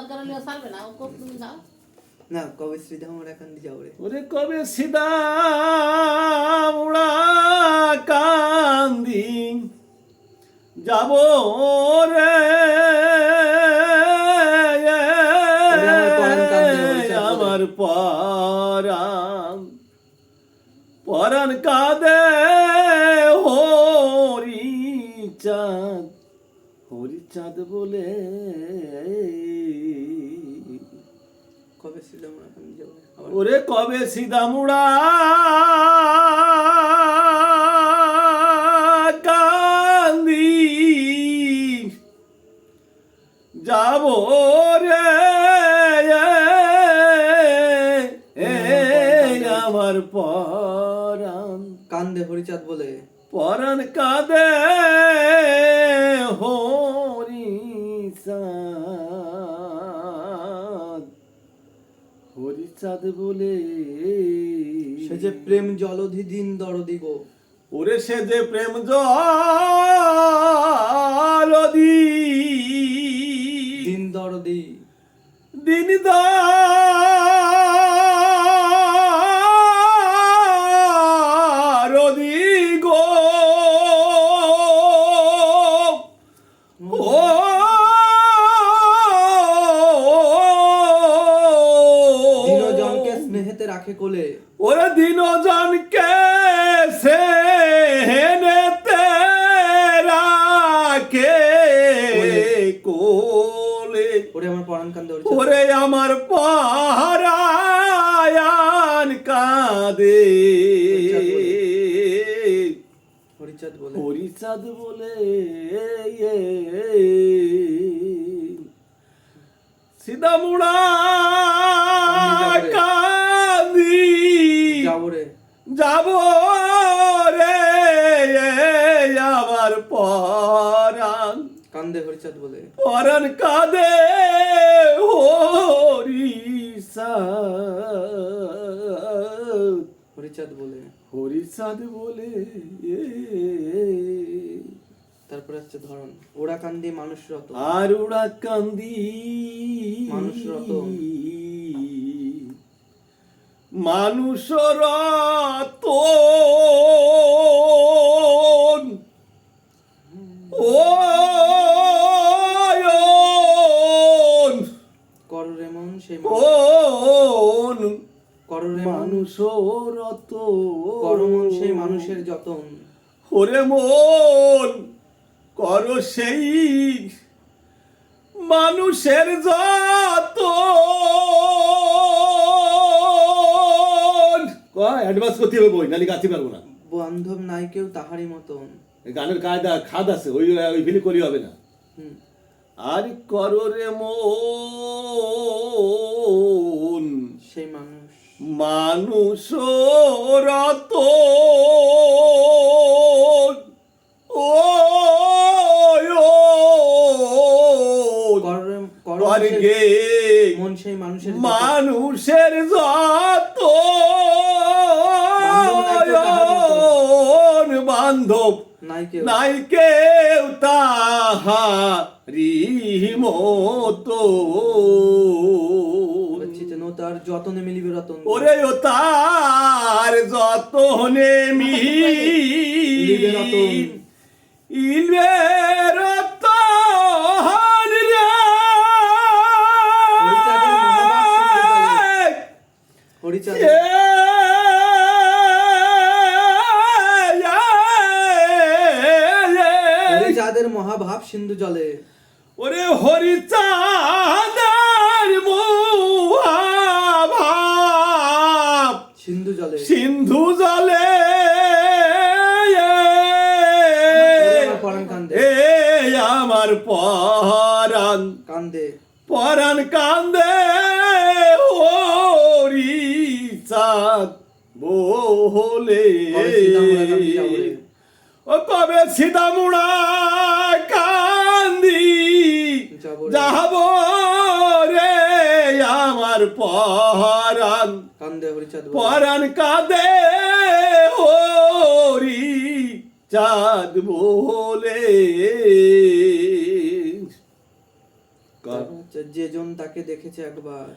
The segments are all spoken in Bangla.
দরকার হলে ছাড়বে না, ও কোপ তুমি যাও না। কবে শ্রীধামরা কান্দি যাও রে? ওরে কবে সিদামুড়া কান্দি যাব রে, আমার পরাণ পরাণ কাঁদে হরিচাঁদ, হরিচাঁদ বলে। কবে শ্রীধামরা কান্দি যাও রে? ওরে কবে সিদামুড়া কান্দি যাব রে, আমার পরাণ কান্দে হরিচাঁদ বলে। পরাণ কাঁদে হরিচাঁদ, হরিচাঁদ বলে। সে যে প্রেম জলধি দিন দরদি গো। ওরে সে যে প্রেম জলধি দিন দরদি দিন দরদি গো। ও দিনজনকে স্নেহেতে রাখে কোলে। ওরে দিনজনকে সেনেতে রাখে কোলে। ওরে আমার পরাণ কান্দে হরিচাঁদ। ওরে আমার পরায়ণ কাঁদে হরিচাঁদ বলে। হরিচাঁদ বলে। সিদামুড়া কান্দি যাবো রে, যাব রে, আমার পরাণ কান্দে হরিচাঁদ বলে। পরাণ কাঁদে হরিচাঁদ, হরিচাঁদ বলে। হরিচাঁদ বলে। তারপরে হচ্ছে ধরন। ওরা কান্দি মানুষ রত। আর ওরা কান্দি মানুষ রত। মানুষ রত। কররে মন সেই কররে মানুষ রত। করমন সেই মানুষের যতন। ওরে মন কর সেই মানুষের যত। অ্যাডভান্স করতে হবে বই, নালি গাইতে পারবো না। বান্ধব নাই কেউ তাহারই মতন। গানের কায়দা খাদ আছে, ওই ওই ফিলি করি হবে না। আর কর রে মন সেই মানুষ মানুষ রত। মন সেই মানুষের মানুষের যত বান্ধব নাই কেউ তাহারি মতো। তার যতনে মিলিবে রতন। ওরে ও তার যতনে মিলিবে রতন। ইলবে রতন রে। হরিচাঁদের মহাভাব সিন্ধু জলে। ওরে হরিচাঁদের মহাভাব সিন্ধু জলে। সিন্ধু জলে। আমার পরাণ কান্দে পরাণ কান্দে হরিচাঁদ বলে। ও কবে সিদামুড়া কান্দি যাব রে, আমার পরাণ কান্দে হরিচাঁদ পরাণ কাঁদে হরিচাঁদ বলে। যেজন তাকে দেখেছে একবার,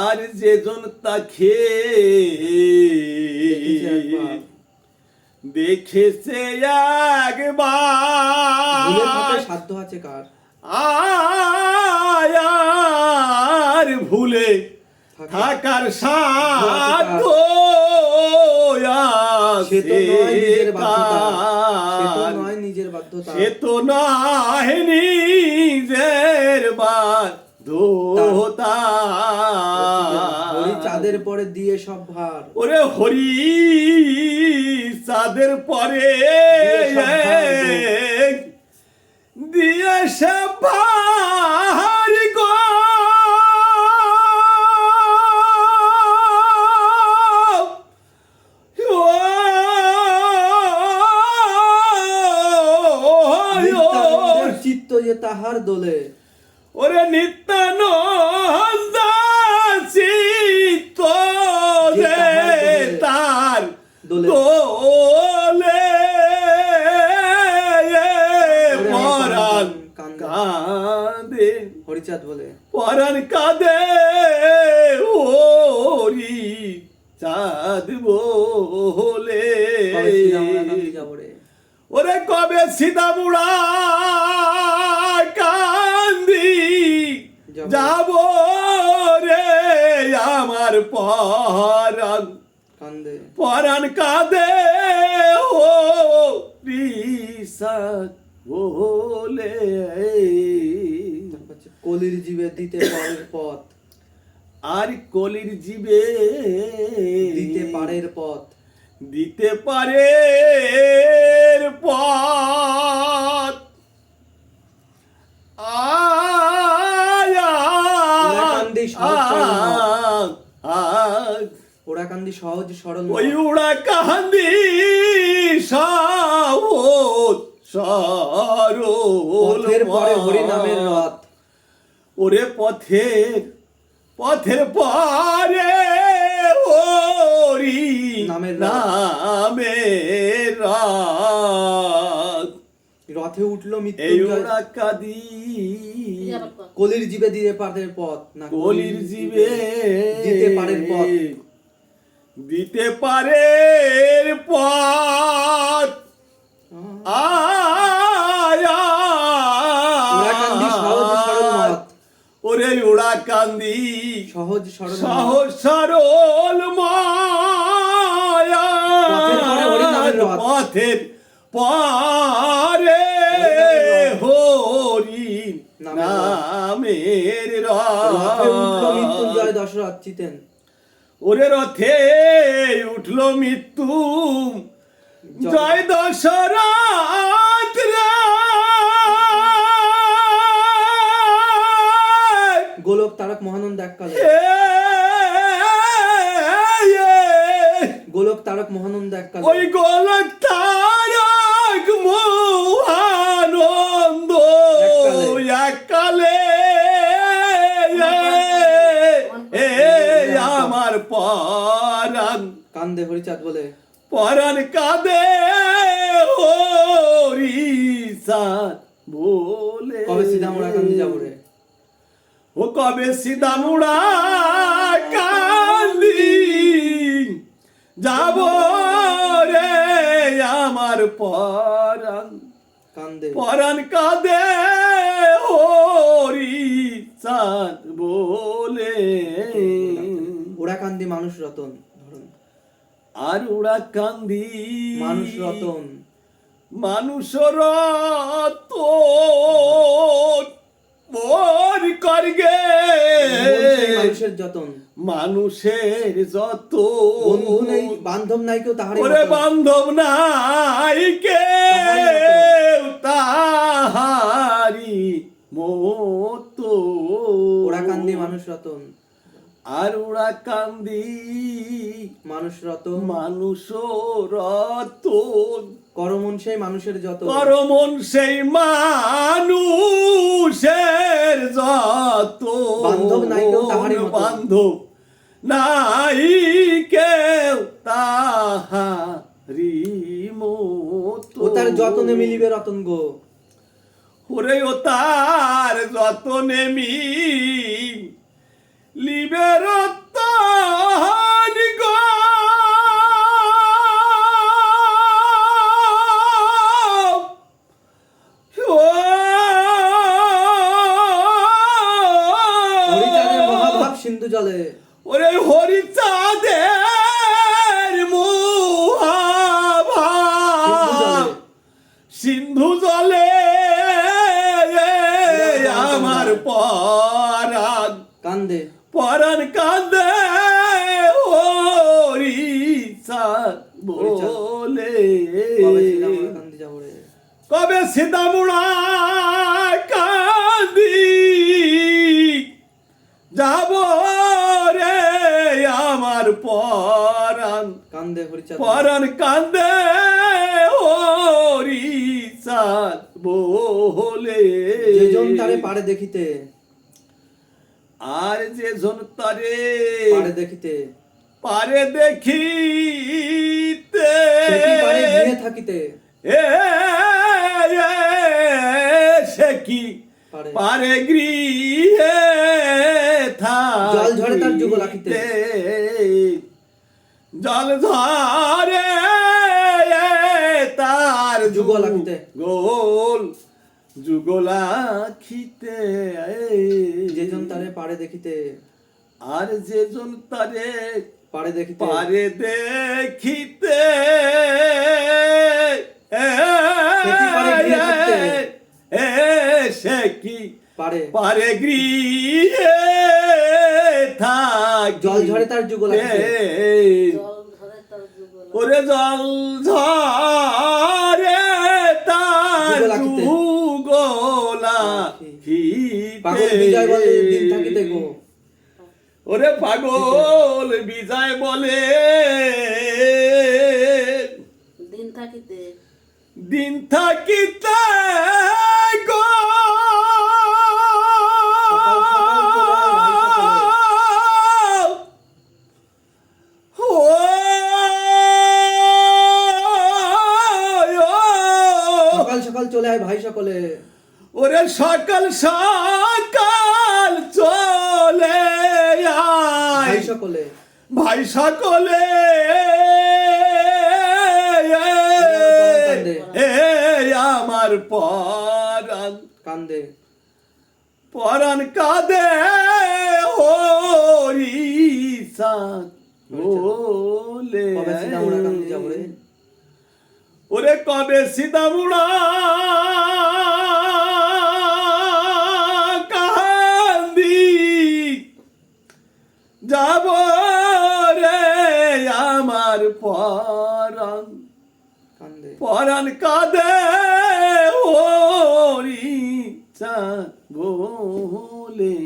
আর যেজন তাকে দেখেছে একবার, দেখেছে ভুলে থাকার একবার, সাধ্য আছে কার? আর ভুলে থাকার সাধ্য সে তো নয় নিজের বাধ্যতা, সে তো কার? নয় নিজের বাধ্যতা, সে তো নয় নিজের বাধ্যতা। হরি চাঁদের পরে দিয়ে সব ভার, ওরে হরি চাঁদের পরে দিয়ে সব ভার গো। নিত্যানন্দের চিত্ত যে তাহার দোলে, ওরে নিত্যানন্দ চিত্ত যে তার দোলে। দোলে পরাণ কাঁদে, হরিচাঁদ বলে, পরাণ কাঁদে হরি চাঁদ বলে। কবে শ্রীরামকান্তি যাব রে, ওরে কবে সীতামুড়া কান্দি যাব রে আমার পরাণ, কান্দে পরাণ কাঁদে ও রিসাদ বলে। কলির জীবে দিতে পারের পথ, আর কলির জীবে দিতে পারের পথ, দিতে পারে পথ। ওরা কান্দি সহজ সরল ওই উড়া কান্দি সহজ সরল পথের পরে হরি নামের রথ, ওরে পথের পথের পরে হরি নামের নামের রথ। রথে উঠলো এই মৃত্যুঞ্জয়, ওরা কাঁদি কলির জীবে দিতে পারের পথ, না কলির জীবে দিতে পারের পথ, দিতে পারে পথ। ওরা কান্দি সহজ সরল মত, ওরে উড়া কান্দি সহজ সরল মত। সহজ সরল মায়া পথের পরে হরি নামের রথে উঠলো মৃত্যুঞ্জয় রথ। দশরথ চিতেন, ওরে রথে উঠলো মৃত্যু জয় দশরথ রে। গোলক তারক মহানন্দ এককালে, গোলক তারক মহানন্দ এককালে, ওই গোলক তারক মহানন্দ এককালে আমার পরাণ কান্দে হরিচাঁদ বলে, পরাণ কাঁদে হরি চাঁদ বলে। কবে সীতামুড়া কান্দি যাব রে, ও কবে সীতামুড়া কান্দি যাব রে আমার পরাণ, কান্দে পরাণ কাঁদে হরি চাঁদ বলে। ওরা কান্দি মানুষ রতন, ধরুন আর উড়া কান্দি মানুষ রতন, মানুষ রতন মোর করগে মানুষের যতন, মানুষের যত বন্ধু নেই বান্ধব নাই কেউ তাহারে ওরে মতন। বান্ধব নাই কে তাহারি মতো। ওরা কান্দি মানুষ রতন, আর ওরা কান্দি মানুষ রতন, মানুষ রতন করমন সেই মানুষের যত, করমন সেই মানুষের যত। বান্ধব নাই কেউ তাহারি মতো। বান্ধব নাই কেউ তাহারি মতো। ও তার যতনে মিলিবে রতন গো, ওরে ও তার যতনে মি লিবের তানি গো হরিচাঁদের মহাভাব সিন্ধু জলে, ওরে হরিচাঁদের মহাভাব সিন্ধু জলে আমার পরাণ কান্দে পরাণ কান্দে হরিচাঁদ বলে কবে সীতামুড়া কান্দি যাব রে, কবে সীতামুড়া কান্দি যাব রে আমার পরাণ কান্দে হরিচাঁদ পরাণ কান্দে হরিচাঁদ বলে। যেজন তারে পারে দেখিতে, আর যেজন তারে পারে দেখিতে, পারে দেখিতে সে কি পারে গৃহে থাকিতে, এ সে কি পারে পারে গৃহে জল ঝরে তার যুগল আঁখিতে, জল ঝরে তার যুগল আঁখিতে, গোল যুগল আঁখিতে। যেজন তারে পারে দেখিতে, আর যেজন তারে পারে দেখিতে, পারে দেখিতে সে কি পারে গৃহে থাকিতে, সে কি পারে পারে গৃহে থাক জল ঝরে তার যুগল আঁখিতে, জল ধরে তার যুগল ওরে জল ঝরে তার যুগল আঁখিতে। যুগলা পাগল বিজয় বলে দিন থাকিতে গো, ওরে পাগল বিজয় বলে দিন থাকিতে দিন থাকিতে গো সকাল সকাল চলে আয় ভাই সকলে, ওরে সকাল সকাল চলে ভাই আয় সকলে, ভাই সকলে এ আমার পরাণ কান্দে পরাণ কাঁদে হরিচাঁদ বলে। কবে সীতামুড়া কান্দে যাব রে, ওরে কবে সীতামুড়া কান্দি যাব রে আমার পরাণ কান্দে পরাণ কাঁদে হরিচাঁদ বলে।